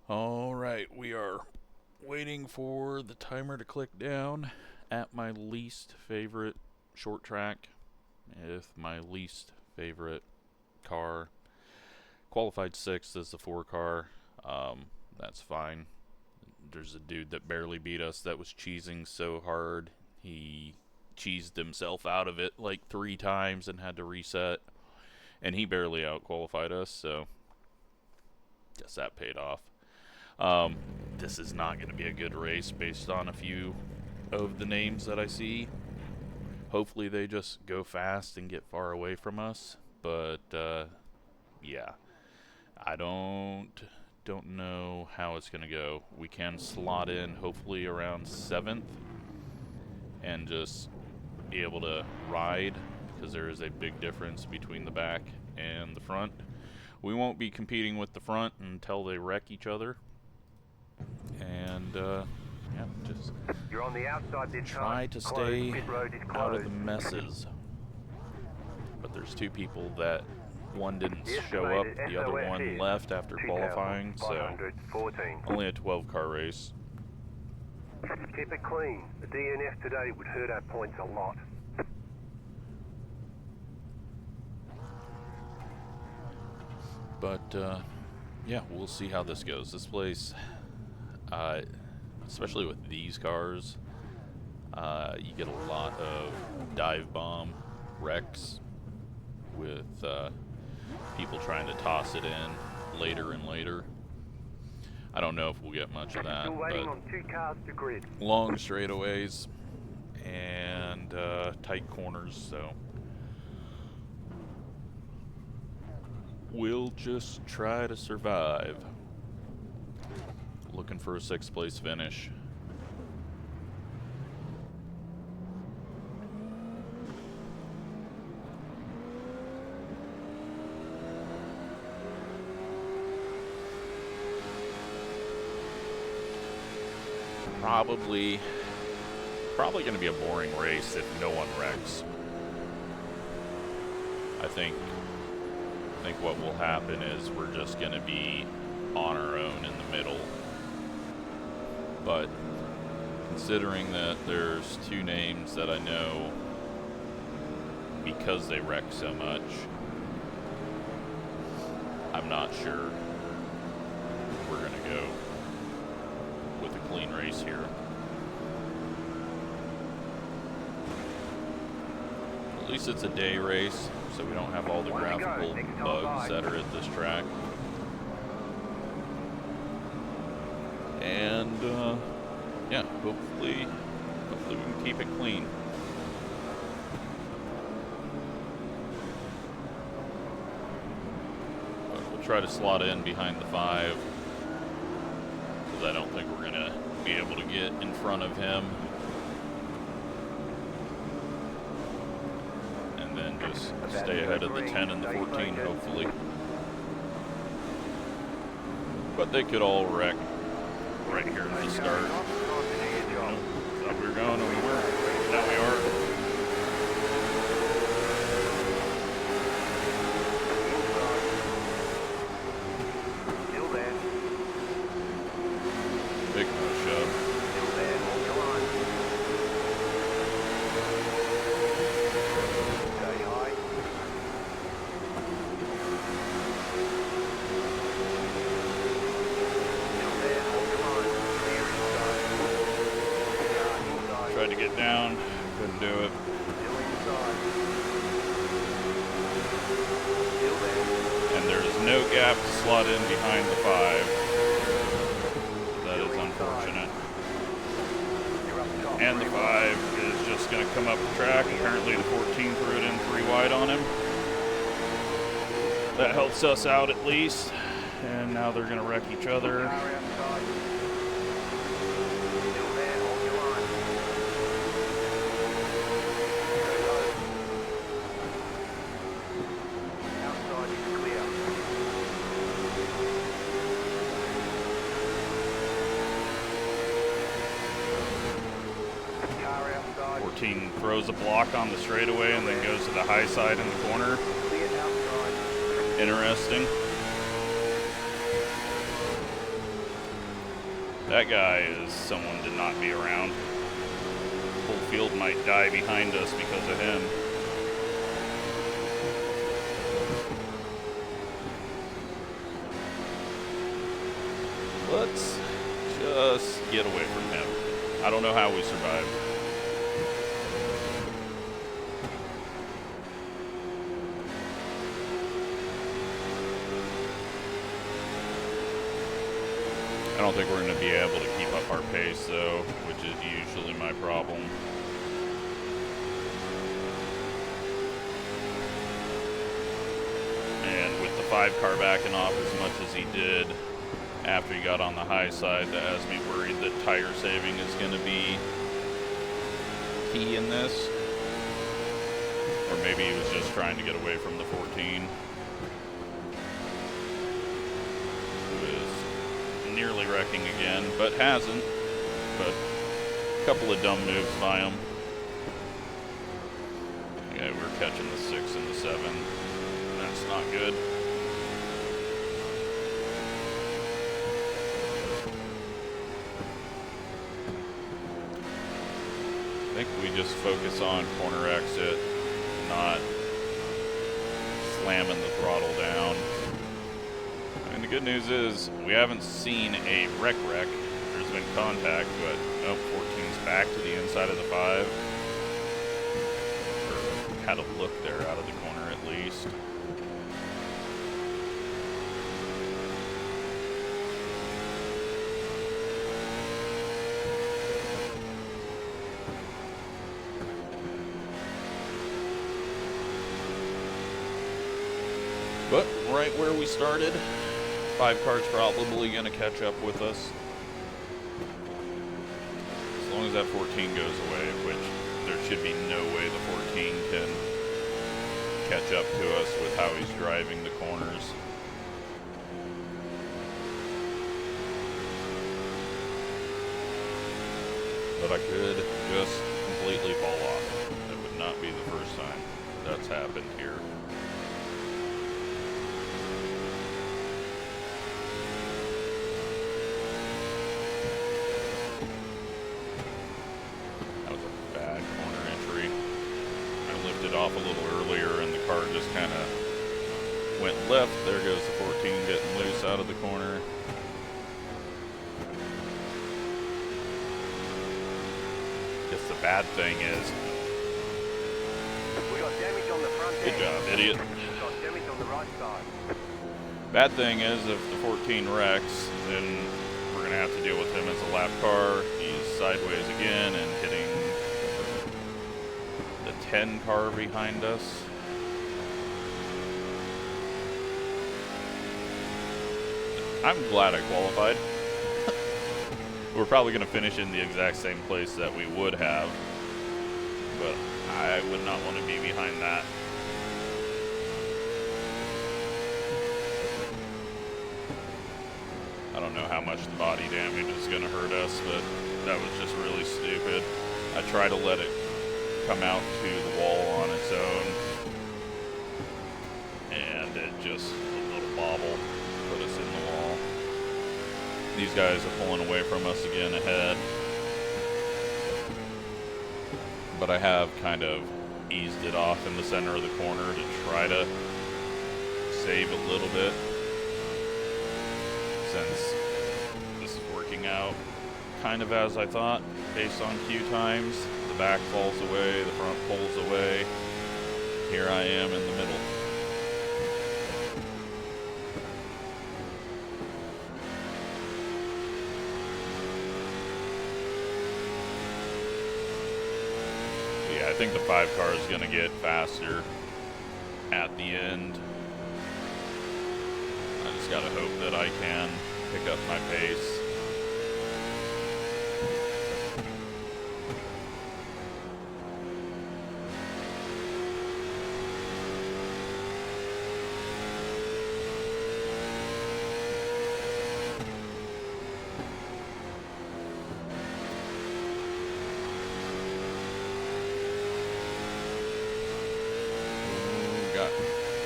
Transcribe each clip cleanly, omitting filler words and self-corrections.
Alright, we are waiting for the timer to click down at my least favorite short track with my least favorite car. Qualified 6th as the 4 car. That's fine. There's a dude that barely beat us that was cheesing so hard he cheesed himself out of it like 3 times and had to reset, and he barely out-qualified us, so guess that paid off. This is not going to be a good race based on a few of the names that I see. Hopefully they just go fast and get far away from us, but yeah, I don't know how it's going to go. We can slot in hopefully around 7th and just be able to ride, because there is a big difference between the back and the front. We won't be competing with the front until they wreck each other. And yeah, just you're on the outside this try to stay out of the messes. But there's 2 people that one didn't show up, the other one left after qualifying, so only a 12-car race. Keep it clean. The DNF today would hurt our points a lot. But yeah, we'll see how this goes. This place, especially with these cars, you get a lot of dive bomb wrecks with people trying to toss it in later and later. I don't know if we'll get much of that, but long straightaways and tight corners, so we'll just try to survive. Looking for a 6th place finish. Probably going to be a boring race if no one wrecks. I think what will happen is we're just going to be on our own in the middle. But considering that there's 2 names that I know because they wreck so much, I'm not sure we're going to go with a clean race here. At least it's a day race, so we don't have all the graphical bugs that are at this track. And yeah, hopefully we can keep it clean. But we'll try to slot in behind the 5, because I don't think we're gonna be able to get in front of him. And then just stay ahead of the 10 and the 14, hopefully. But they could all wreck right here at the start. Thought we were going, and we weren't. Now we are. Still there. Big no shove. Still there. Come on. Stay high. Tried to get down, couldn't do it. And there's no gap to slot in behind the 5. That is unfortunate. And the 5 is just going to come up the track. Apparently the 14 threw it in 3 wide on him. That helps us out at least. And now they're going to wreck each other. Throws a block on the straightaway and then goes to the high side in the corner. Interesting. That guy is someone to not be around. Whole field might die behind us because of him. Let's just get away from him. I don't know how we survived. I don't think we're going to be able to keep up our pace, though, which is usually my problem. And with the 5-car backing off as much as he did after he got on the high side, that has me worried that tire saving is going to be key in this. Or maybe he was just trying to get away from the 14. Nearly wrecking again, but hasn't. But a couple of dumb moves by him. Yeah, we're catching the 6 and the 7. That's not good. I think we just focus on corner exit, not slamming the throttle down. And the good news is, we haven't seen a wreck. There's been contact, but oh, 14's back to the inside of the 5. Or had a look there out of the corner at least. But right where we started. 5 cars probably going to catch up with us. As long as that 14 goes away, which there should be no way the 14 can catch up to us with how he's driving the corners. But I could just completely fall off. That would not be the first time that's happened here. Off a little earlier and the car just kind of went left. There goes the 14 getting loose out of the corner. Guess the bad thing is, We got damage on the front good end. job, idiot. We got damage on the right side. Bad thing is, if the 14 wrecks, then we're going to have to deal with him as a lap car. He's sideways again and hitting 10 car behind us. I'm glad I qualified. We're probably going to finish in the exact same place that we would have, but I would not want to be behind that. I don't know how much the body damage is going to hurt us, but that was just really stupid. I try to let it come out to the wall on its own, and it just, a little bobble, put us in the wall. These guys are pulling away from us again ahead, but I have kind of eased it off in the center of the corner to try to save a little bit, since this is working out kind of as I thought, based on queue times. The back falls away, the front pulls away. Here I am in the middle. But yeah, I think the 5 car is going to get faster at the end. I just got to hope that I can pick up my pace.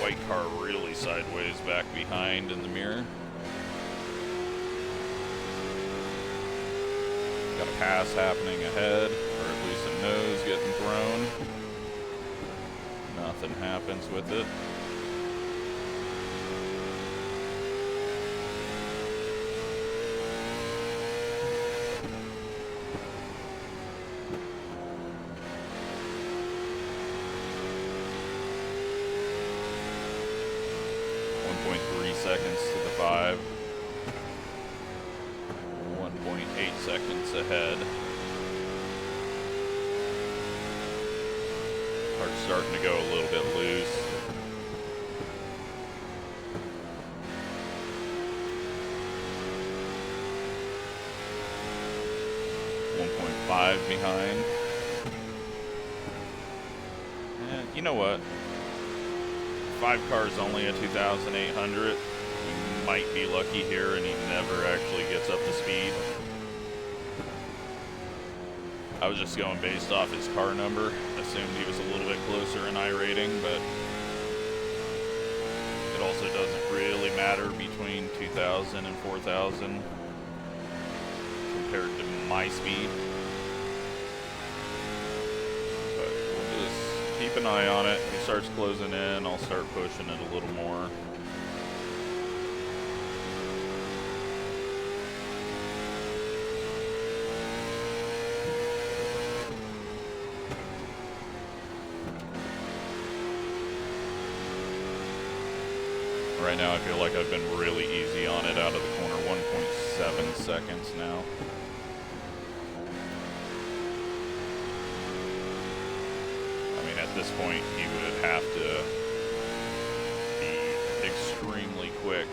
White car really sideways back behind in the mirror. pass happening ahead, or at least a nose getting thrown. Nothing happens with it. Seconds to the 5. 1.8 seconds ahead. Car's starting to go a little bit loose. .5 behind. And you know what? 5 cars only a 2,800. We might be lucky here and he never actually gets up to speed. I was just going based off his car number. Assumed he was a little bit closer in iRating, but it also doesn't really matter between 2,000 and 4,000 compared to my speed. But we'll just keep an eye on it. If he starts closing in, I'll start pushing it a little more. Right now I feel like I've been really easy on it out of the corner. 1.7 seconds now. I mean, at this point he would have to be extremely quick,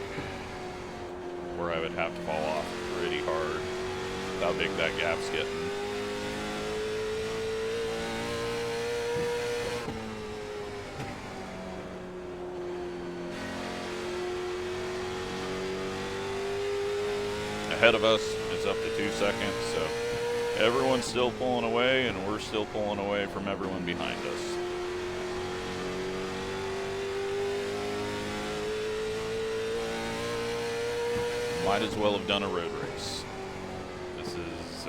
or I would have to fall off pretty hard with how big that gap's getting. Ahead of us is up to 2 seconds, so everyone's still pulling away and we're still pulling away from everyone behind us. Might as well have done a road race. This is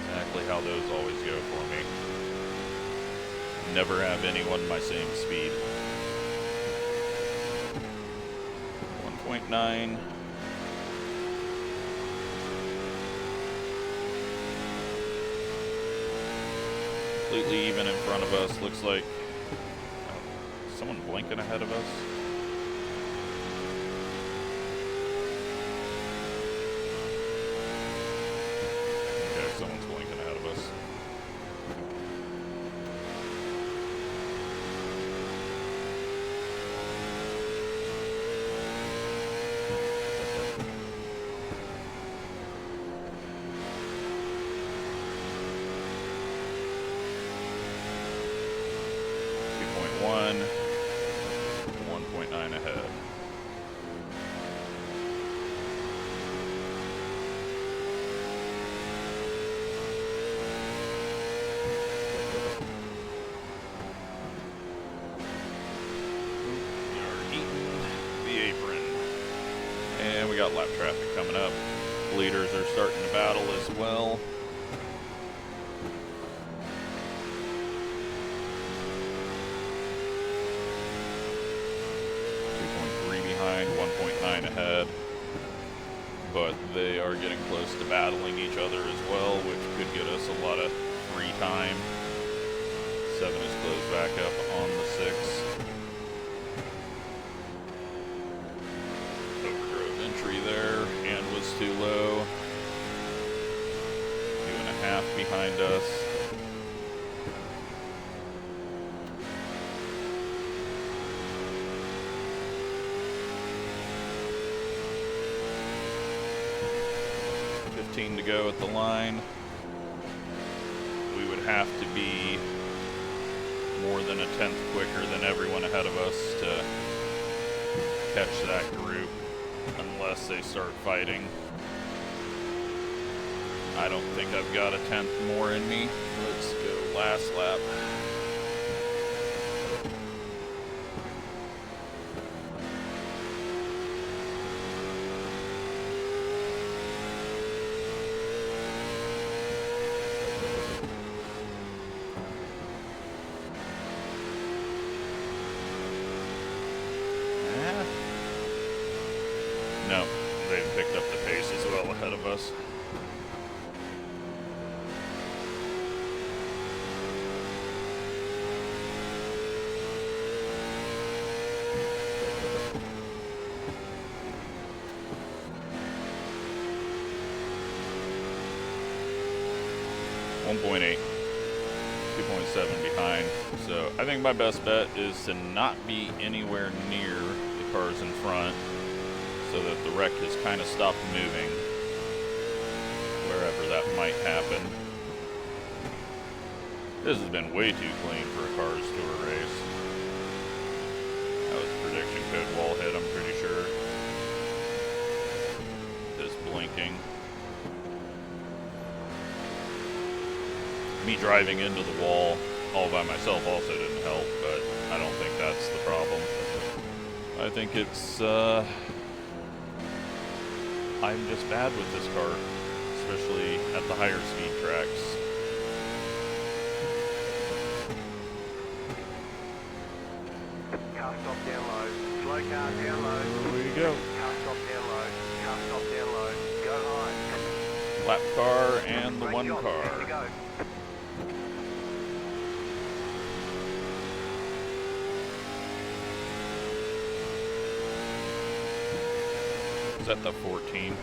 exactly how those always go for me. Never have anyone my same speed. 1.9. Completely even in front of us. Looks like someone blinking ahead of us. Okay, someone's blinking ahead of us. Got lap traffic coming up. Leaders are starting to battle as well. Behind, 1.9 ahead, but they are getting close to battling each other as well, which could get us a lot of free time. 7 is closed back up on the 6. Overdrove there and was too low. 2.5 behind us. To go at the line. We would have to be more than a 10th quicker than everyone ahead of us to catch that group, unless they start fighting. I don't think I've got a 10th more in me. Let's go last lap. us. .8, 2.7 behind. So I think my best bet is to not be anywhere near the cars in front so that the wreck has kind of stopped moving wherever that might happen. This has been way too clean for a Cars Tour race. That was prediction code wall hit, I'm pretty sure. This blinking. Me driving into the wall all by myself also didn't help, but I don't think that's the problem. I think it's, I'm just bad with this car, especially at the higher speed tracks. Car stop down low. Slow car down low. There we go. Car stop down low. Car stop down low. Go high. Lap car and the Great one job. car. There we go. Is that the 14?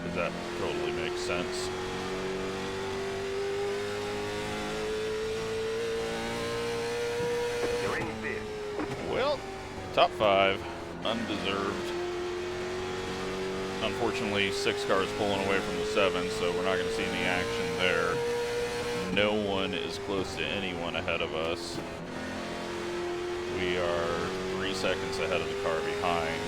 Because that totally makes sense. You're in fifth. Well, top 5, undeserved. Unfortunately, 6 cars pulling away from the 7, so we're not going to see any action there. No one is close to anyone ahead of us. We are 3 seconds ahead of the car behind.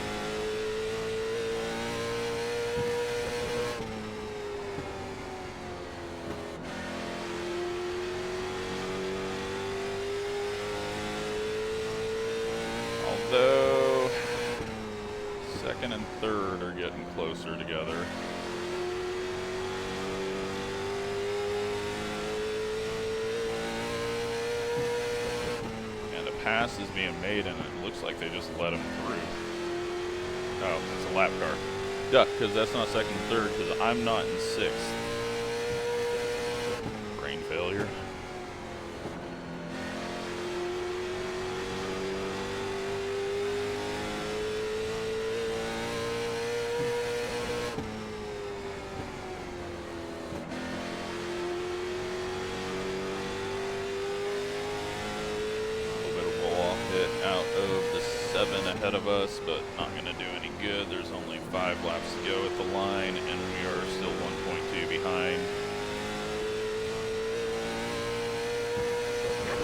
Although, second and third are getting closer together. And a pass is being made, and it looks like they just let him through. Oh, it's a lap car. Duh, because that's not second and third, because I'm not in 6th. Brain failure. Ahead of us, but not going to do any good. There's only 5 laps to go at the line, and we are still 1.2 behind.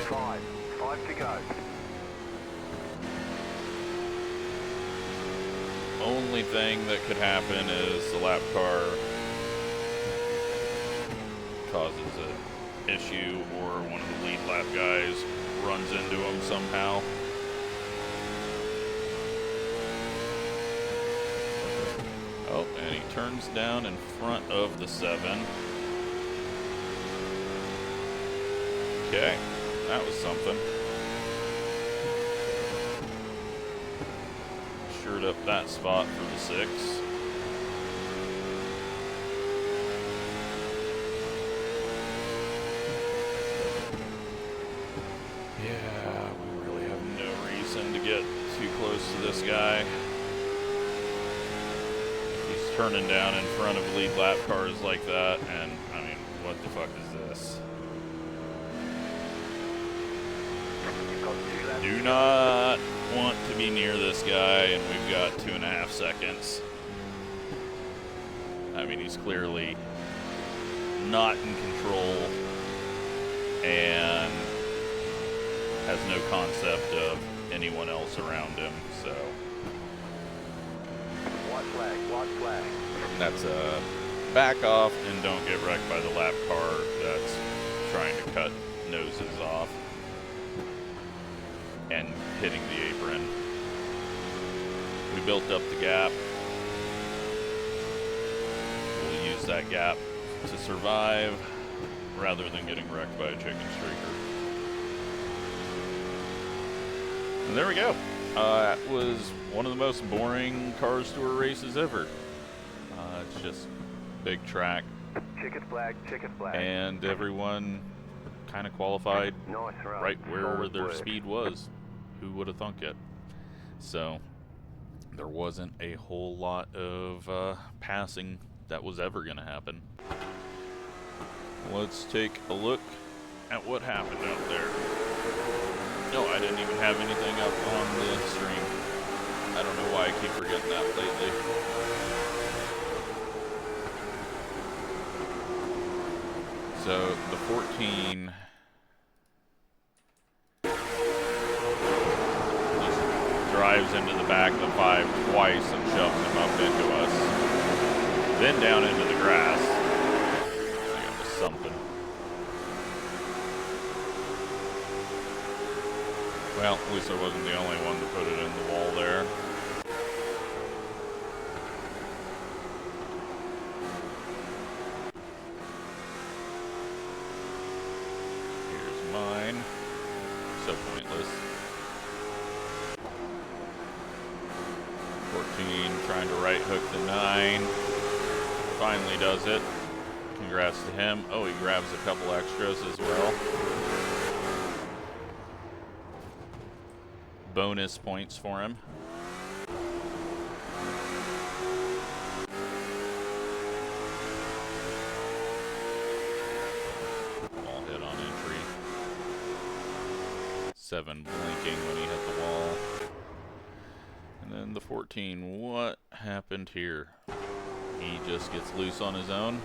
5 to go. Only thing that could happen is the lap car causes an issue, or one of the lead lap guys runs into him somehow. Oh, and he turns down in front of the 7. Okay, that was something. Shored up that spot for the 6. Yeah, we really have no reason to get too close to this guy. Turning down in front of lead lap cars like that, and I mean, what the fuck is this? Do not want to be near this guy, and we've got 2.5 seconds. I mean, he's clearly not in control and has no concept of anyone else around him, so. White flag. That's a back off and don't get wrecked by the lap car that's trying to cut noses off and hitting the apron. We built up the gap. We'll use that gap to survive rather than getting wrecked by a chicken streaker. And there we go. That was one of the most boring Cars Tour races ever. It's just big track. Checkered flag, checkered flag. And everyone kind of qualified Nice run. right where Solid their work. speed was. Who would have thunk it? So there wasn't a whole lot of passing that was ever going to happen. Let's take a look at what happened out there. No, I didn't even have anything up on the stream. I don't know why I keep forgetting that lately. So the 14 just drives into the back of the 5 twice and shoves him up into us. Then down into the grass. I think it was something. Well, at least I wasn't the only one to put it in the wall there. Here's mine. So pointless. 14 trying to right hook the 9. Finally does it. Congrats to him. Oh, he grabs a couple extras as well. Bonus points for him. All hit on entry. 7 blinking when he hit the wall. And then the 14, what happened here? He just gets loose on his own.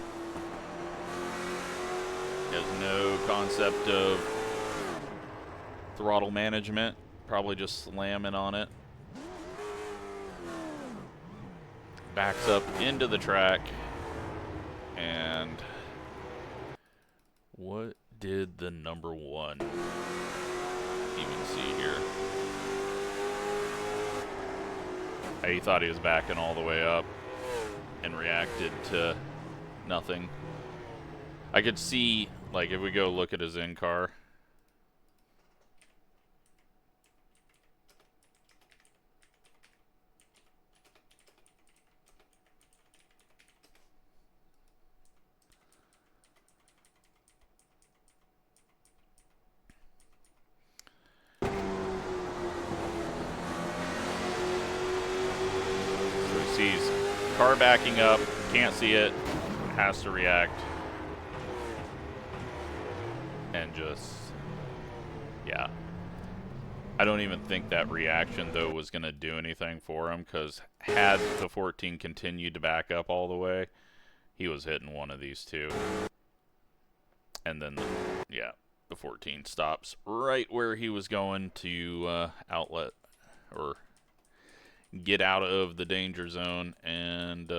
Has no concept of throttle management. Probably just slamming on it. Backs up into the track. And what did the number 1 even see here? He thought he was backing all the way up and reacted to nothing. I could see, like, if we go look at his in-car. Sees car backing up, can't see it, has to react, and just, yeah. I don't even think that reaction, though, was going to do anything for him, because had the 14 continued to back up all the way, he was hitting one of these two. And then, yeah, the 14 stops right where he was going to outlet, or get out of the danger zone and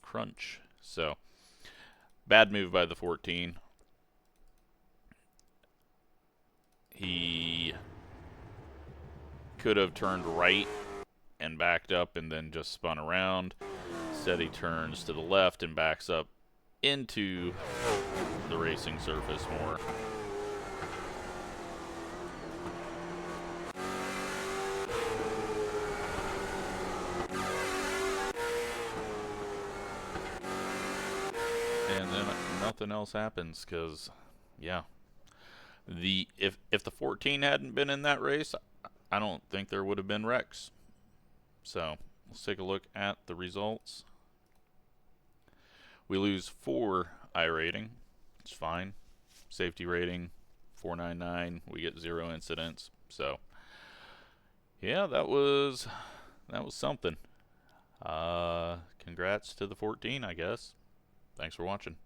crunch. So, bad move by the 14. He could have turned right and backed up and then just spun around. Instead, he turns to the left and backs up into the racing surface more. And then nothing else happens, because, yeah, if the 14 hadn't been in that race, I don't think there would have been wrecks. So let's take a look at the results. We lose 4 iRating. It's fine. Safety rating 499. We get 0 incidents. So yeah, that was something. Congrats to the 14, I guess. Thanks for watching.